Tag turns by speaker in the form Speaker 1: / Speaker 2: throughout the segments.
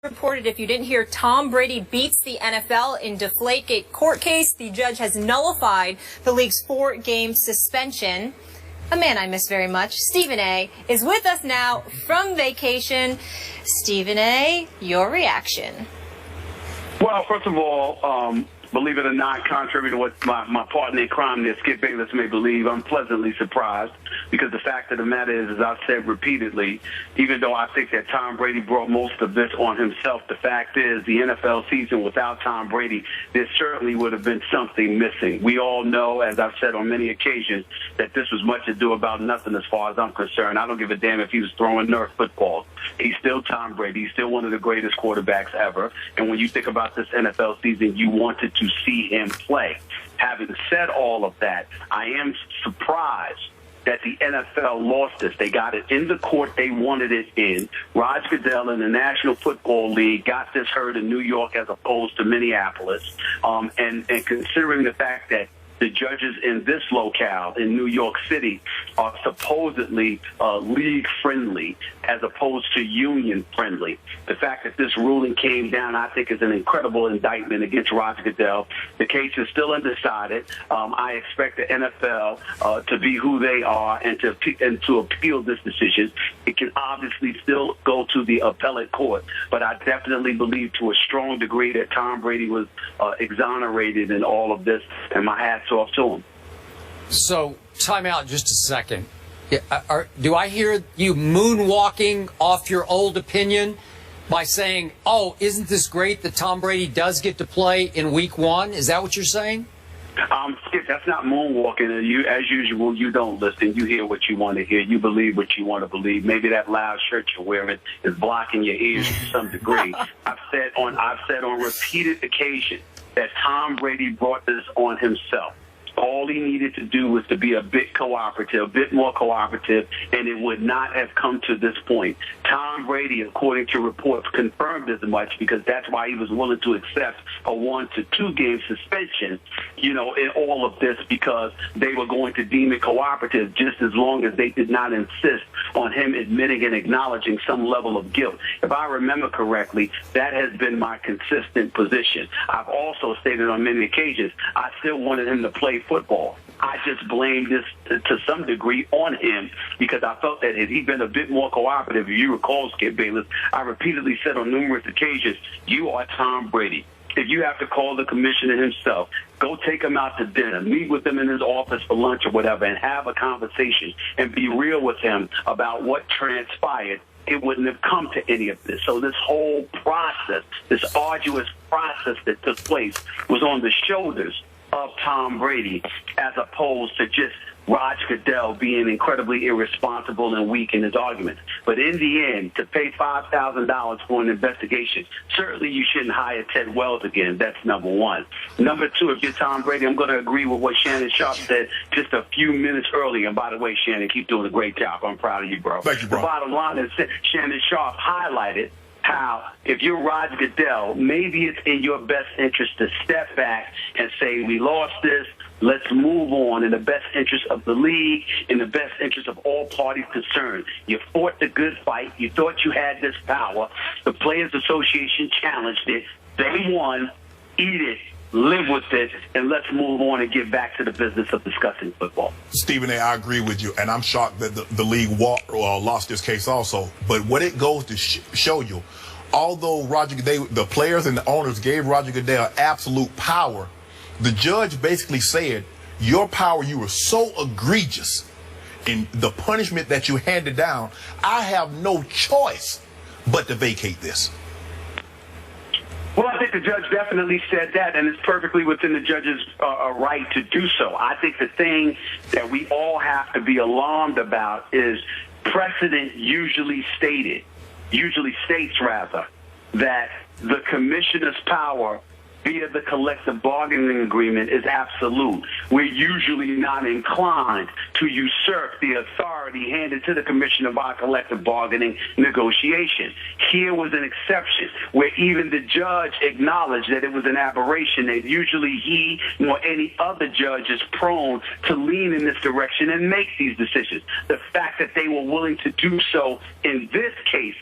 Speaker 1: reported, if you didn't hear, Tom Brady beats the NFL in Deflatega court case. The judge has nullified the league's 4-game suspension. A man I miss very much, Stephen A., is with us now from vacation. Stephen A., your reaction.
Speaker 2: Well, first of all, believe it or not, contrary to what my partner in crime there, Skip Bayless, may believe, I'm pleasantly surprised because the fact of the matter is, as I've said repeatedly, even though I think that Tom Brady brought most of this on himself, the fact is the NFL season without Tom Brady, there certainly would have been something missing. We all know, as I've said on many occasions, that this was much ado about nothing as far as I'm concerned. I don't give a damn if he was throwing Nerf footballs. He's still Tom Brady. He's still one of the greatest quarterbacks ever. And when you think about this NFL season, you wanted to see him play. Having said all of that, I am surprised that the NFL lost this. They got it in the court they wanted it in. Roger Goodell in the National Football League got this heard in New York as opposed to Minneapolis. And considering the fact that the judges in this locale in New York City are supposedly league-friendly as opposed to union-friendly. The fact that this ruling came down, I think, is an incredible indictment against Roger Goodell. The case is still undecided. I expect the NFL to be who they are and to appeal this decision. It can obviously still go to the appellate court, but I definitely believe to a strong degree that Tom Brady was exonerated in all of this, and my hat's off to him.
Speaker 3: So, time out just a second. Do I hear you moonwalking off your old opinion by saying, oh, isn't this great that Tom Brady does get to play in week 1? Is that what you're saying?
Speaker 2: Skip, that's not moonwalking. You, as usual, you don't listen. You hear what you want to hear. You believe what you want to believe. Maybe that loud shirt you're wearing is blocking your ears to some degree. I've said on repeated occasions that Tom Brady brought this on himself. All he needed to do was to be a bit cooperative, a bit more cooperative, and it would not have come to this point. Tom Brady, according to reports, confirmed as much because that's why he was willing to accept a 1 to 2 game suspension, in all of this, because they were going to deem it cooperative just as long as they did not insist on him admitting and acknowledging some level of guilt. If I remember correctly, that has been my consistent position. I've also stated on many occasions I still wanted him to play football. I just blamed this to some degree on him because I felt that had he been a bit more cooperative, if you recall, Skip Bayless, I repeatedly said on numerous occasions, you are Tom Brady. If you have to call the commissioner himself, go take him out to dinner, meet with him in his office for lunch or whatever, and have a conversation and be real with him about what transpired, it wouldn't have come to any of this. So this whole process, this arduous process that took place was on the shoulders of Tom Brady as opposed to just Roger Goodell being incredibly irresponsible and weak in his arguments. But in the end, to pay $5,000 for an investigation, certainly you shouldn't hire Ted Wells again. That's number one. Number two, if you're Tom Brady, I'm going to agree with what Shannon Sharp said just a few minutes earlier. And by the way, Shannon, keep doing a great job. I'm proud of you, bro.
Speaker 4: Thank you, bro.
Speaker 2: The bottom line is Shannon Sharp highlighted how if you're Roger Goodell, maybe it's in your best interest to step back and say, we lost this, let's move on in the best interest of the league, in the best interest of all parties concerned. You fought the good fight. You thought you had this power. The Players Association challenged it. They won. Eat it. Live with it, and let's move on and get back to the business of discussing football.
Speaker 4: Stephen A., I agree with you, and I'm shocked that the league lost this case also. But what it goes to show you, although the players and the owners gave Roger Goodell absolute power, the judge basically said, your power, you were so egregious in the punishment that you handed down, I have no choice but to vacate this.
Speaker 2: Well, I think the judge definitely said that, and it's perfectly within the judge's right to do so. I think the thing that we all have to be alarmed about is precedent usually states that the commissioner's power via the collective bargaining agreement is absolute. We're usually not inclined to usurp the authority handed to the commissioner by collective bargaining negotiation. Here was an exception where even the judge acknowledged that it was an aberration, that usually he nor any other judge is prone to lean in this direction and make these decisions. The fact that they were willing to do so in this case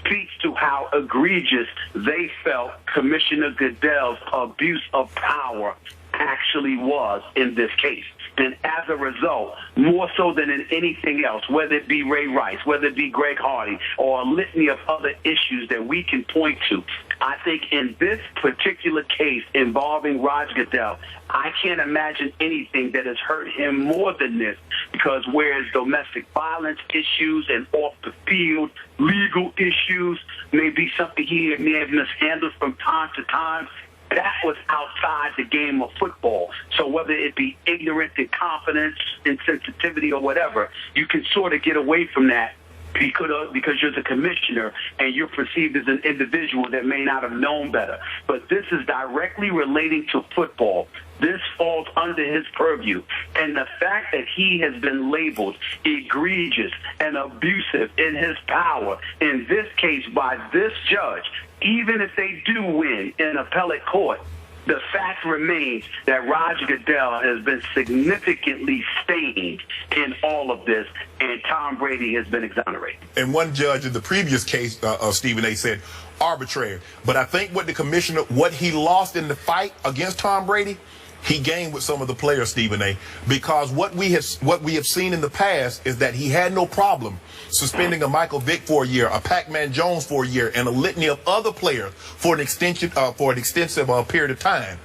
Speaker 2: speaks to how egregious they felt Commissioner Goodell's abuse of power actually was in this case. And as a result, more so than in anything else, whether it be Ray Rice, whether it be Greg Hardy, or a litany of other issues that we can point to, I think in this particular case involving Roger Goodell, I can't imagine anything that has hurt him more than this, because whereas domestic violence issues and off-the-field legal issues may be something he may have mishandled from time to time, that was outside the game of football. So whether it be ignorance, incompetence, insensitivity, or whatever, you can sort of get away from that because you're the commissioner and you're perceived as an individual that may not have known better. But this is directly relating to football. This falls under his purview. And the fact that he has been labeled egregious and abusive in his power, in this case by this judge, even if they do win in appellate court, the fact remains that Roger Goodell has been significantly stained in all of this, and Tom Brady has been exonerated.
Speaker 4: And one judge in the previous case, Stephen A., said arbitrary. But I think what the commissioner, what he lost in the fight against Tom Brady, he gained with some of the players, Stephen A., because what we have seen in the past is that he had no problem suspending a Michael Vick for a year, a Pac-Man Jones for a year, and a litany of other players for an extensive period of time.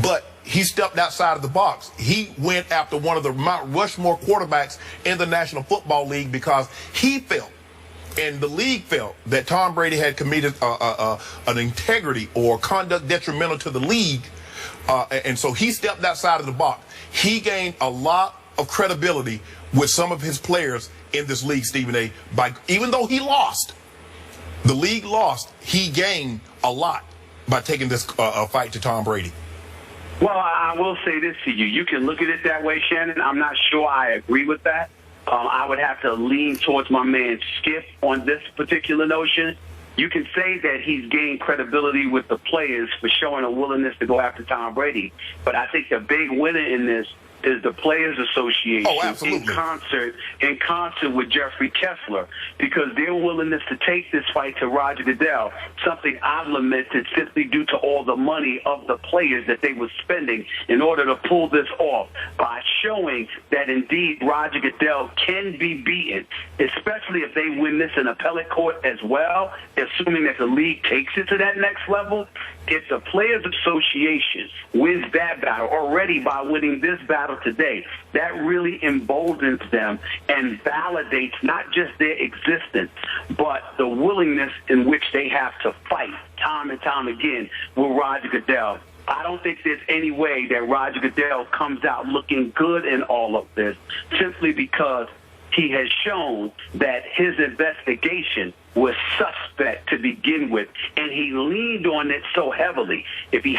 Speaker 4: But he stepped outside of the box. He went after one of the Mount Rushmore quarterbacks in the National Football League because he felt, and the league felt, that Tom Brady had committed an integrity or conduct detrimental to the league. And so he stepped outside of the box. He gained a lot of credibility with some of his players in this league, Stephen A. Even though he lost, the league lost, he gained a lot by taking this fight to Tom Brady.
Speaker 2: Well, I will say this to you. You can look at it that way, Shannon. I'm not sure I agree with that. I would have to lean towards my man Skip on this particular notion. You can say that he's gained credibility with the players for showing a willingness to go after Tom Brady. But I think the big winner in this is the Players Association in concert with Jeffrey Kessler, because their willingness to take this fight to Roger Goodell, something I've lamented simply due to all the money of the players that they were spending in order to pull this off, by showing that indeed Roger Goodell can be beaten, especially if they win this in appellate court as well, assuming that the league takes it to that next level. If the Players Association wins that battle already by winning this battle today, that really emboldens them and validates not just their existence, but the willingness in which they have to fight time and time again with Roger Goodell. I don't think there's any way that Roger Goodell comes out looking good in all of this, simply because he has shown that his investigation was suspect to begin with, and he leaned on it so heavily. If he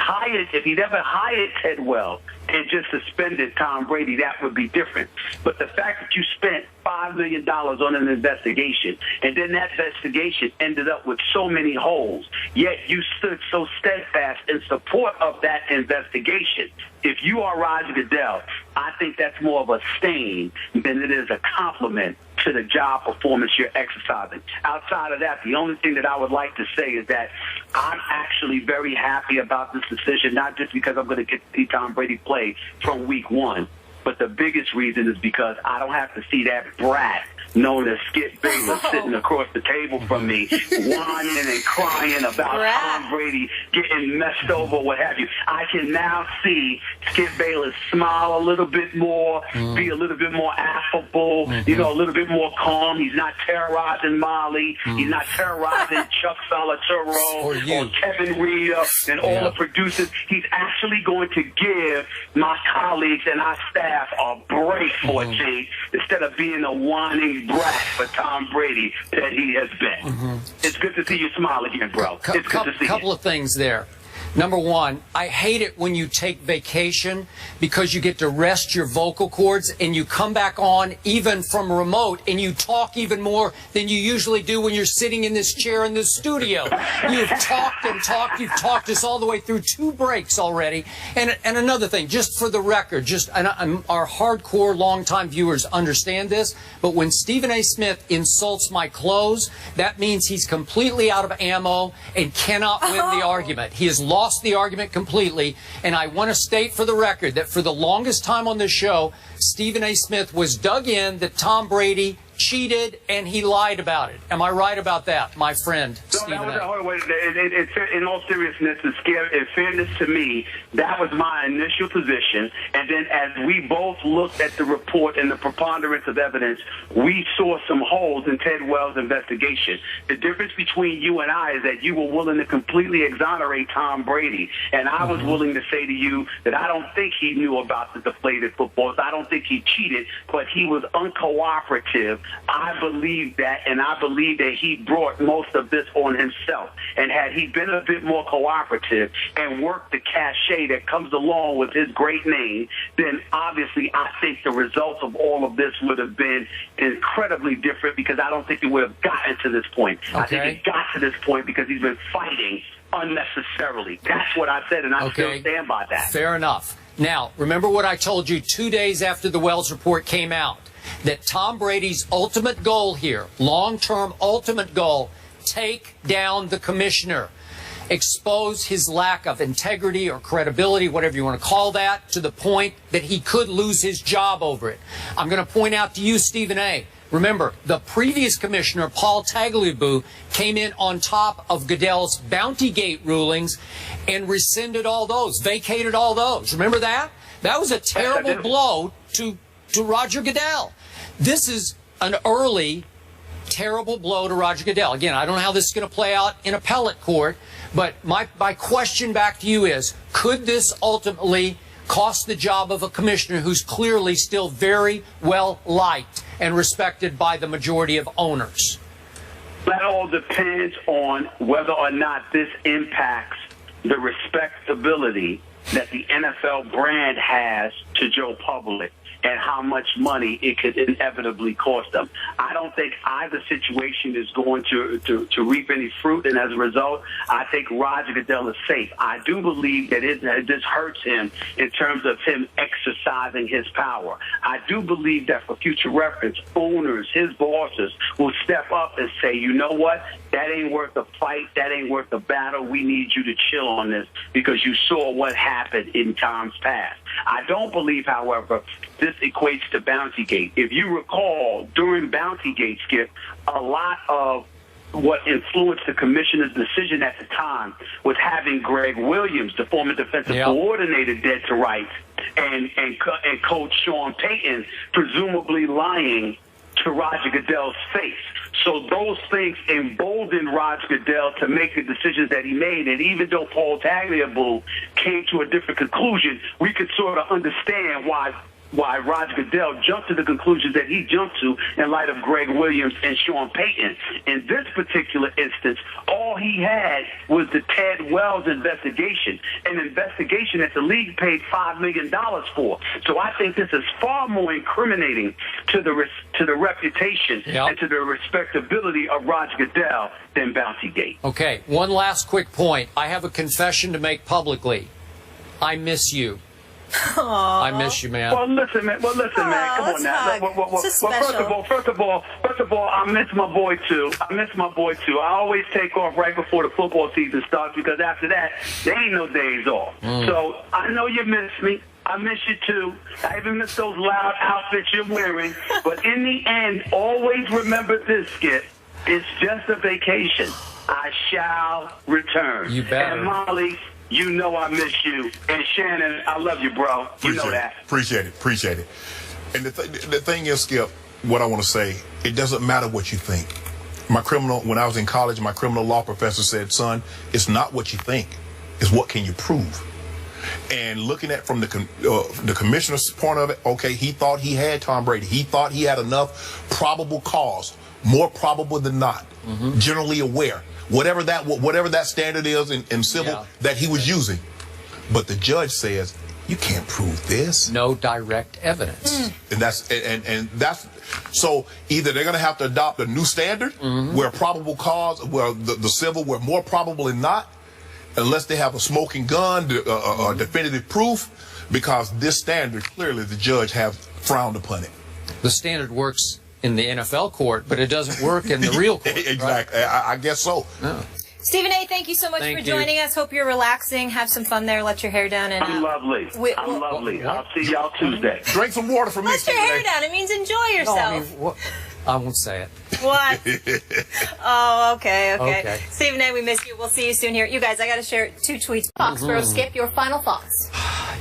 Speaker 2: never hired Ted Wells and just suspended Tom Brady, that would be different. But the fact that you spent $5 million on an investigation, and then that investigation ended up with so many holes, yet you stood so steadfast in support of that investigation. If you are Roger Goodell, I think that's more of a stain than it is a compliment to the job performance you're exercising. Outside of that, the only thing that I would like to say is that I'm actually very happy about this decision, not just because I'm going to get to see Tom Brady play from week one, but the biggest reason is because I don't have to see that brat known as Skip Bayless sitting across the table from me, whining and crying about Tom Brady getting messed over, what have you. I can now see Skip Bayless smile a little bit more, be a little bit more affable, a little bit more calm. He's not terrorizing Molly. He's not terrorizing Chuck Salaturo or Kevin Rita and all the producers. He's actually going to give my colleagues and our staff a break for a change, instead of being a whining brat for Tom Brady that he has been. It's good to see you smile again, bro. It's good to see you.
Speaker 3: Couple of things there. Number one, I hate it when you take vacation because you get to rest your vocal cords and you come back on even from remote and you talk even more than you usually do when you're sitting in this chair in this studio. You've talked and talked. You've talked us all the way through 2 breaks already. And another thing, just for the record, and our hardcore longtime viewers understand this, but when Stephen A. Smith insults my clothes, that means he's completely out of ammo and cannot win the argument. He has lost the argument completely, and I want to state for the record that for the longest time on this show, Stephen A. Smith was dug in that Tom Brady cheated and he lied about it. Am I right about that, my friend?
Speaker 2: In all seriousness, in fairness to me, that was my initial position. And then as we both looked at the report and the preponderance of evidence, we saw some holes in Ted Wells' investigation. The difference between you and I is that you were willing to completely exonerate Tom Brady. And I was willing to say to you that I don't think he knew about the deflated footballs. I don't think he cheated, but he was uncooperative. I believe that, and I believe that he brought most of this on himself. And had he been a bit more cooperative and worked the cachet that comes along with his great name, then obviously I think the results of all of this would have been incredibly different, because I don't think it would have gotten to this point. Okay. I think it got to this point because he's been fighting unnecessarily. That's what I said, and I still stand by that.
Speaker 3: Fair enough. Now, remember what I told you 2 days after the Wells report came out, that Tom Brady's ultimate goal here, long-term ultimate goal, take down the commissioner, expose his lack of integrity or credibility, whatever you want to call that, to the point that he could lose his job over it. I'm going to point out to you, Stephen A., remember, the previous commissioner, Paul Tagliabue, came in on top of Goodell's Bountygate rulings and rescinded all those, vacated all those. Remember that? That was a terrible blow to Roger Goodell. This is an early, terrible blow to Roger Goodell. Again, I don't know how this is going to play out in appellate court, but my question back to you is, could this ultimately cost the job of a commissioner who's clearly still very well liked and respected by the majority of owners?
Speaker 2: That all depends on whether or not this impacts the respectability that the NFL brand has to Joe Public and how much money it could inevitably cost them. I don't think either situation is going to reap any fruit, and as a result, I think Roger Goodell is safe. I do believe that this hurts him in terms of him exercising his power. I do believe that for future reference, owners, his bosses, will step up and say, you know what, that ain't worth the fight, that ain't worth the battle, we need you to chill on this because you saw what happened in times past. I don't believe, however, this equates to Bountygate. If you recall, during Bountygate, Skip, a lot of what influenced the commissioner's decision at the time was having Greg Williams, the former defensive coordinator, dead to rights, and Coach Sean Payton presumably lying to Roger Goodell's face. So those things emboldened Roger Goodell to make the decisions that he made. And even though Paul Tagliabue came to a different conclusion, we could sort of understand why Roger Goodell jumped to the conclusions that he jumped to in light of Greg Williams and Sean Payton. In this particular instance, all he had was the Ted Wells investigation, an investigation that the league paid $5 million for. So I think this is far more incriminating to the reputation and to the respectability of Roger Goodell than Bountygate.
Speaker 3: Okay, one last quick point. I have a confession to make publicly. I miss you.
Speaker 1: Aww.
Speaker 3: I miss you, man.
Speaker 2: Well, listen, man. Come on now. First of all, I miss my boy too. I always take off right before the football season starts because after that, there ain't no days off. So I know you miss me. I miss you too. I even miss those loud outfits you're wearing. But in the end, always remember this, Skip. It's just a vacation. I shall return.
Speaker 3: You better.
Speaker 2: And Molly, you know I miss you. And Shannon, I love you, bro. You know that.
Speaker 4: Appreciate it. And the thing is, Skip, what I want to say, it doesn't matter what you think. When I was in college, my criminal law professor said, son, it's not what you think. It's what can you prove. And looking at from the commissioner's point of it, okay, he thought he had Tom Brady. He thought he had enough probable cause, more probable than not, generally aware. whatever that standard is in civil that he was using. But the judge says, you can't prove this.
Speaker 3: No direct evidence.
Speaker 4: And that's so either they're going to have to adopt a new standard where probable cause, where the civil, where more probable than not, unless they have a smoking gun, definitive proof, because this standard, clearly the judge have frowned upon it.
Speaker 3: The standard works in the NFL court, but it doesn't work in the real court.
Speaker 4: Exactly.
Speaker 3: Right?
Speaker 4: I guess so.
Speaker 3: Yeah.
Speaker 1: Stephen A., thank you so much for joining us. Hope you're relaxing. Have some fun there. Let your hair down. And
Speaker 2: I'm lovely. I'm lovely. I'll see y'all Tuesday.
Speaker 4: Drink some water for me,
Speaker 1: Let your hair down. It means enjoy yourself.
Speaker 3: No, I won't say it.
Speaker 1: What? Oh, okay. Stephen A., we miss you. We'll see you soon here. You guys, I got to share 2 tweets. Foxborough Skip, your final thoughts.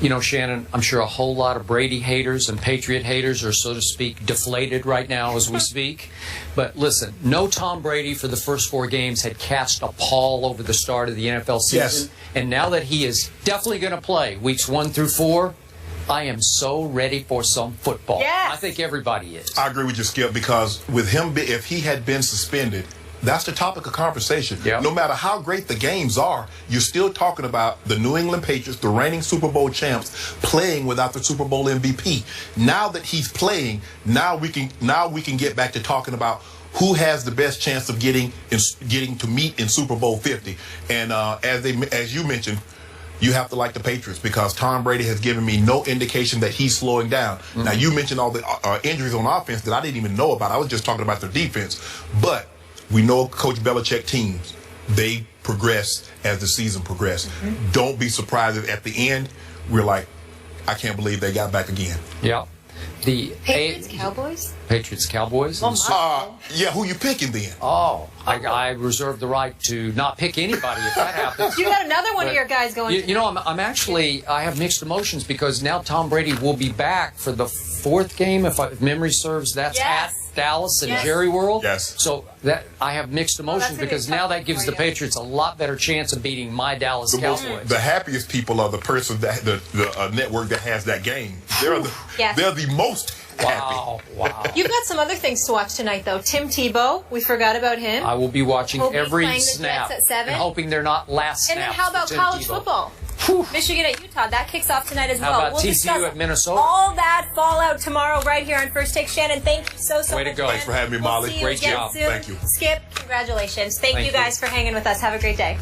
Speaker 3: You know, Shannon, I'm sure a whole lot of Brady haters and Patriot haters are, so to speak, deflated right now as we speak. But listen, no Tom Brady for the first 4 games had cast a pall over the start of the NFL season.
Speaker 4: Yes.
Speaker 3: And now that he is definitely going to play weeks 1 through 4, I am so ready for some football.
Speaker 1: Yes.
Speaker 3: I think everybody is.
Speaker 4: I agree with you, Skip, because with him, if he had been suspended, that's the topic of conversation.
Speaker 3: Yep.
Speaker 4: No matter how great the games are, you're still talking about the New England Patriots, the reigning Super Bowl champs, playing without the Super Bowl MVP. Now that he's playing, now we can get back to talking about who has the best chance of getting to meet in Super Bowl 50. And as you mentioned, you have to like the Patriots because Tom Brady has given me no indication that he's slowing down. Now, you mentioned all the injuries on offense that I didn't even know about. I was just talking about their defense. But we know Coach Belichick teams, they progress as the season progresses. Don't be surprised if at the end we're like, I can't believe they got back again.
Speaker 3: Yeah. The
Speaker 1: Patriots, Cowboys?
Speaker 3: Patriots, Cowboys.
Speaker 4: Yeah, who you picking then?
Speaker 3: I reserve the right to not pick anybody if that happens.
Speaker 1: You got another one of your guys going.
Speaker 3: You know, I have mixed emotions because now Tom Brady will be back for the 4th game, if memory serves. That's at Dallas and Jerry World.
Speaker 4: Yes.
Speaker 3: So that I have mixed emotions because now that gives the Patriots a lot better chance of beating my Dallas Cowboys.
Speaker 4: The happiest people are the person that the network that has that game. They're the most happy.
Speaker 3: Wow.
Speaker 1: You've got some other things to watch tonight, though. Tim Tebow, we forgot about him.
Speaker 3: I will be watching every snap
Speaker 1: at 7.
Speaker 3: and hoping they're not last snaps.
Speaker 1: And then how about college football? Michigan at Utah. That kicks off tonight as well.
Speaker 3: How about TCU at Minnesota?
Speaker 1: All that fallout tomorrow right here on First Take. Shannon, thank you so much.
Speaker 3: Way to go.
Speaker 4: Thanks for having me, Molly.
Speaker 1: We'll see you
Speaker 4: Great
Speaker 1: again
Speaker 4: job.
Speaker 1: soon.
Speaker 4: Thank you.
Speaker 1: Skip, congratulations. Thank you guys for hanging with us. Have a great day.